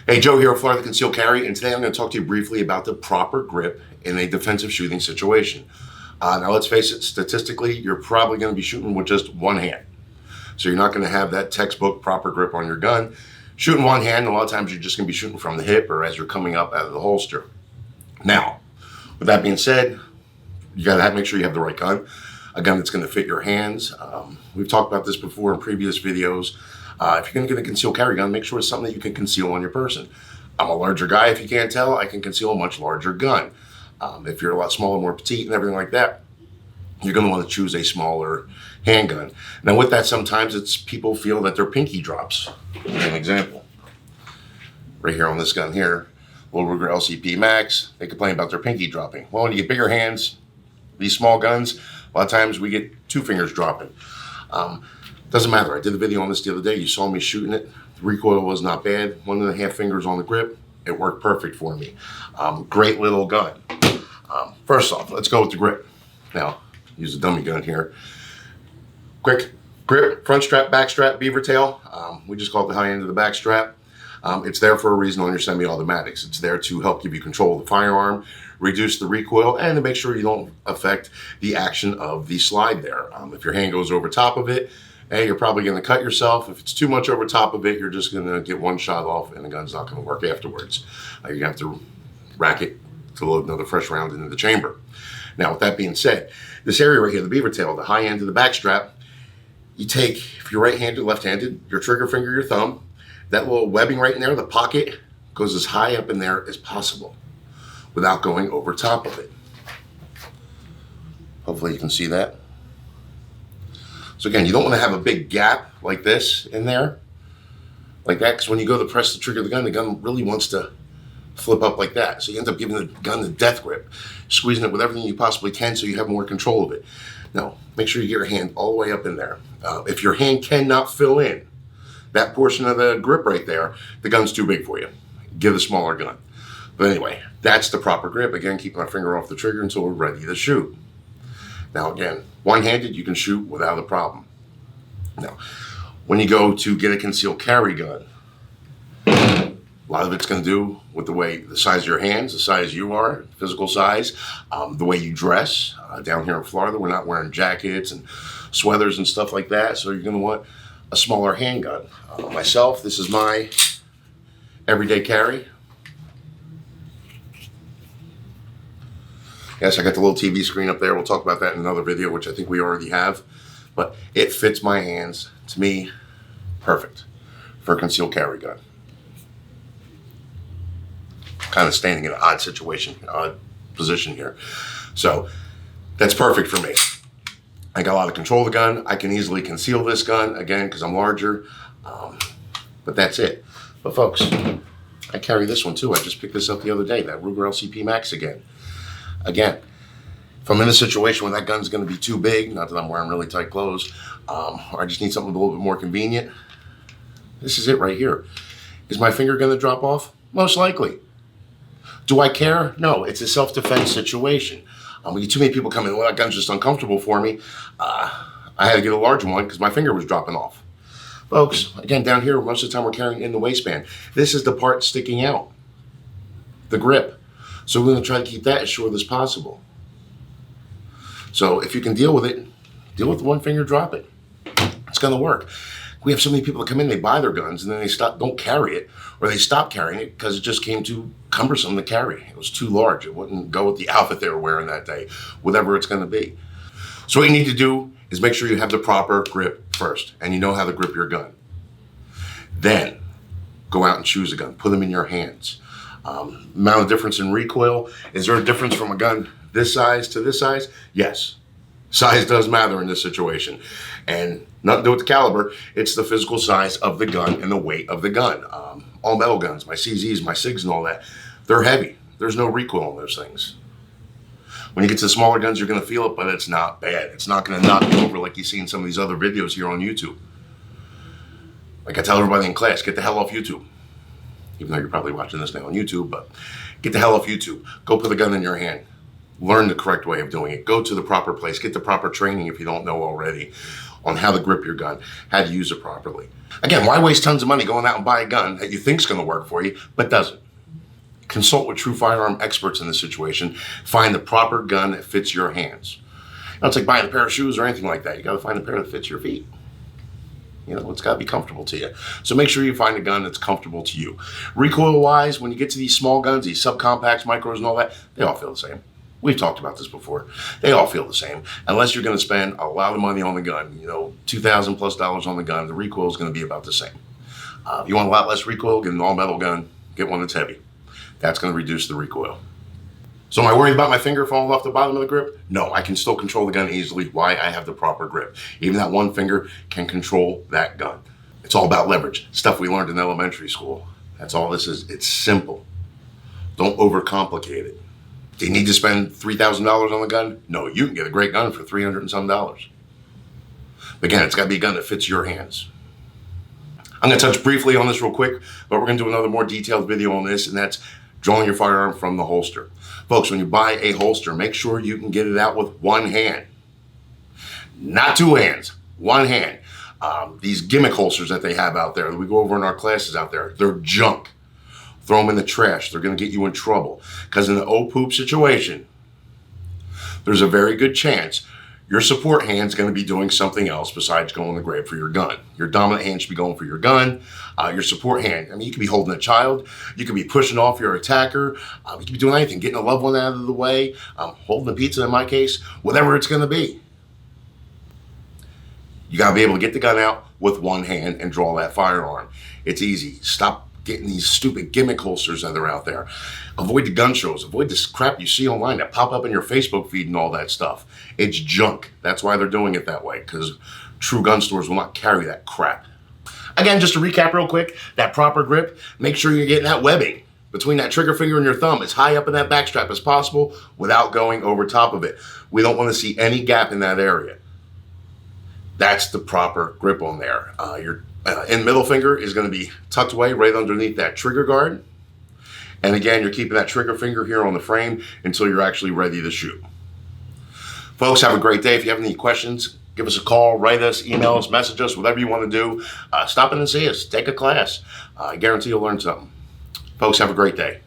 Hey, Joe here, Florida Concealed Carry, and today I'm going to talk to you briefly about the proper grip in a defensive shooting situation. Now, let's face it, statistically, you're probably going to be shooting with just one hand. So you're not going to have that textbook proper grip on your gun. Shooting one hand, a lot of times you're just going to be shooting from the hip or as you're coming up out of the holster. Now, with that being said, you got to make sure you have the right gun, a gun that's going to fit your hands. We've talked about this before in previous videos. If you're going to get a concealed carry gun, make sure it's something that you can conceal on your person. I'm a larger guy, if you can't tell, I can conceal a much larger gun. If you're a lot smaller, more petite and everything like that, you're going to want to choose a smaller handgun. Now with that, sometimes it's people feel that their pinky drops. An example, right here on this gun here, Little Ruger LCP Max, they complain about their pinky dropping. Well, when you get bigger hands, these small guns, a lot of times we get two fingers dropping. Doesn't matter. I did a video on this the other day. You saw me shooting it. The recoil was not bad. 1.5 fingers on the grip. It worked perfect for me. Great little gun. First off, let's go with the grip. Now, use a dummy gun here. Quick grip, front strap, back strap, beaver tail. We just call it the high end of the back strap. It's there for a reason on your semi-automatics. It's there to help give you control of the firearm, reduce the recoil, and to make sure you don't affect the action of the slide there. If your hand goes over top of it, hey, you're probably going to cut yourself. If it's too much over top of it, you're just going to get one shot off and the gun's not going to work afterwards. You have to rack it to load another fresh round into the chamber. Now, with that being said, this area right here, the beaver tail, the high end of the back strap, you take, if you're right-handed, left-handed, your trigger finger, your thumb, that little webbing right in there, the pocket, goes as high up in there as possible without going over top of it. Hopefully you can see that. So again, you don't want to have a big gap like this in there, like that, because when you go to press the trigger of the gun really wants to flip up like that. So you end up giving the gun the death grip, squeezing it with everything you possibly can so you have more control of it. Now, make sure you get your hand all the way up in there. If your hand cannot fill in that portion of the grip right there, the gun's too big for you. Get a smaller gun. But anyway, that's the proper grip. Again, keep my finger off the trigger until we're ready to shoot. Now again, one-handed, you can shoot without a problem. Now, when you go to get a concealed carry gun, a lot of it's going to do with the size of your hands, the size you are, physical size, the way you dress. Down here in Florida, we're not wearing jackets and sweaters and stuff like that, so you're going to want a smaller handgun. Myself, this is my everyday carry. Yes, I got the little TV screen up there. We'll talk about that in another video, which I think we already have. But it fits my hands, to me, perfect for a concealed carry gun. Kind of standing in an odd situation, odd position here. So that's perfect for me. I got a lot of control of the gun. I can easily conceal this gun, again, because I'm larger. But that's it. But folks, I carry this one too. I just picked this up the other day, that Ruger LCP Max again. Again, if I'm in a situation where that gun's going to be too big, not that I'm wearing really tight clothes, or I just need something a little bit more convenient, this is it right here. Is my finger going to drop off? Most likely. Do I care? No, it's a self-defense situation. We get too many people coming, well, that gun's just uncomfortable for me. I had to get a large one because my finger was dropping off. Folks, again, down here, most of the time we're carrying in the waistband. This is the part sticking out, the grip. So we're going to try to keep that as short as possible. So if you can deal with it, deal with the one finger dropping. It's going to work. We have so many people that come in, they buy their guns, and then they don't carry it, or they stop carrying it because it just came too cumbersome to carry. It was too large. It wouldn't go with the outfit they were wearing that day, whatever it's going to be. So what you need to do is make sure you have the proper grip first, and you know how to grip your gun. Then go out and choose a gun. Put them in your hands. Amount of difference in recoil. Is there a difference from a gun this size to this size? Yes. Size does matter in this situation. And nothing to do with the caliber, it's the physical size of the gun and the weight of the gun. All metal guns, my CZs, my SIGs and all that, they're heavy. There's no recoil on those things. When you get to the smaller guns, you're going to feel it, but it's not bad. It's not going to knock you over like you see in some of these other videos here on YouTube. Like I tell everybody in class, get the hell off YouTube. Even though you're probably watching this now on YouTube, but get the hell off YouTube. Go put a gun in your hand. Learn the correct way of doing it. Go to the proper place. Get the proper training if you don't know already. on how to grip your gun, how to use it properly. Again, why waste tons of money going out and buy a gun that you think is going to work for you, but doesn't? Consult with true firearm experts in this situation. Find the proper gun that fits your hands. It's like buying a pair of shoes or anything like that. You got to find a pair that fits your feet. It's got to be comfortable to you. So make sure you find a gun that's comfortable to you. Recoil-wise, when you get to these small guns, these subcompacts, micros, and all that, they all feel the same. We've talked about this before. They all feel the same. Unless you're going to spend a lot of money on the gun, $2,000 plus on the gun, the recoil is going to be about the same. If you want a lot less recoil, get an all-metal gun. Get one that's heavy. That's going to reduce the recoil. So am I worried about my finger falling off the bottom of the grip? No, I can still control the gun easily. Why? I have the proper grip. Even that one finger can control that gun. It's all about leverage. Stuff we learned in elementary school. That's all this is. It's simple. Don't overcomplicate it. Do you need to spend $3,000 on the gun? No, you can get a great gun for $300 and some. Again, it's got to be a gun that fits your hands. I'm going to touch briefly on this real quick, but we're going to do another more detailed video on this, and that's drawing your firearm from the holster. Folks, when you buy a holster, make sure you can get it out with one hand. Not two hands, one hand. These gimmick holsters that they have out there, that we go over in our classes out there, they're junk. Throw them in the trash. They're going to get you in trouble. Because in the oh-poop situation, there's a very good chance your support hand's going to be doing something else besides going to grab for your gun. Your dominant hand should be going for your gun. Your support hand, you could be holding a child. You could be pushing off your attacker. You could be doing anything, getting a loved one out of the way, holding the pizza in my case, whatever it's going to be. You got to be able to get the gun out with one hand and draw that firearm. It's easy. Stop getting these stupid gimmick holsters that are out there. Avoid the gun shows. Avoid this crap you see online that pop up in your Facebook feed and all that stuff. It's junk. That's why they're doing it that way, because true gun stores will not carry that crap. Again, just to recap real quick, that proper grip, make sure you're getting that webbing between that trigger finger and your thumb as high up in that back strap as possible without going over top of it. We don't want to see any gap in that area. That's the proper grip on there. Your middle finger is going to be tucked away right underneath that trigger guard. And again, you're keeping that trigger finger here on the frame until you're actually ready to shoot. Folks, have a great day. If you have any questions, give us a call, write us, email us, message us, whatever you want to do. Stop in and see us. Take a class. I guarantee you'll learn something. Folks, have a great day.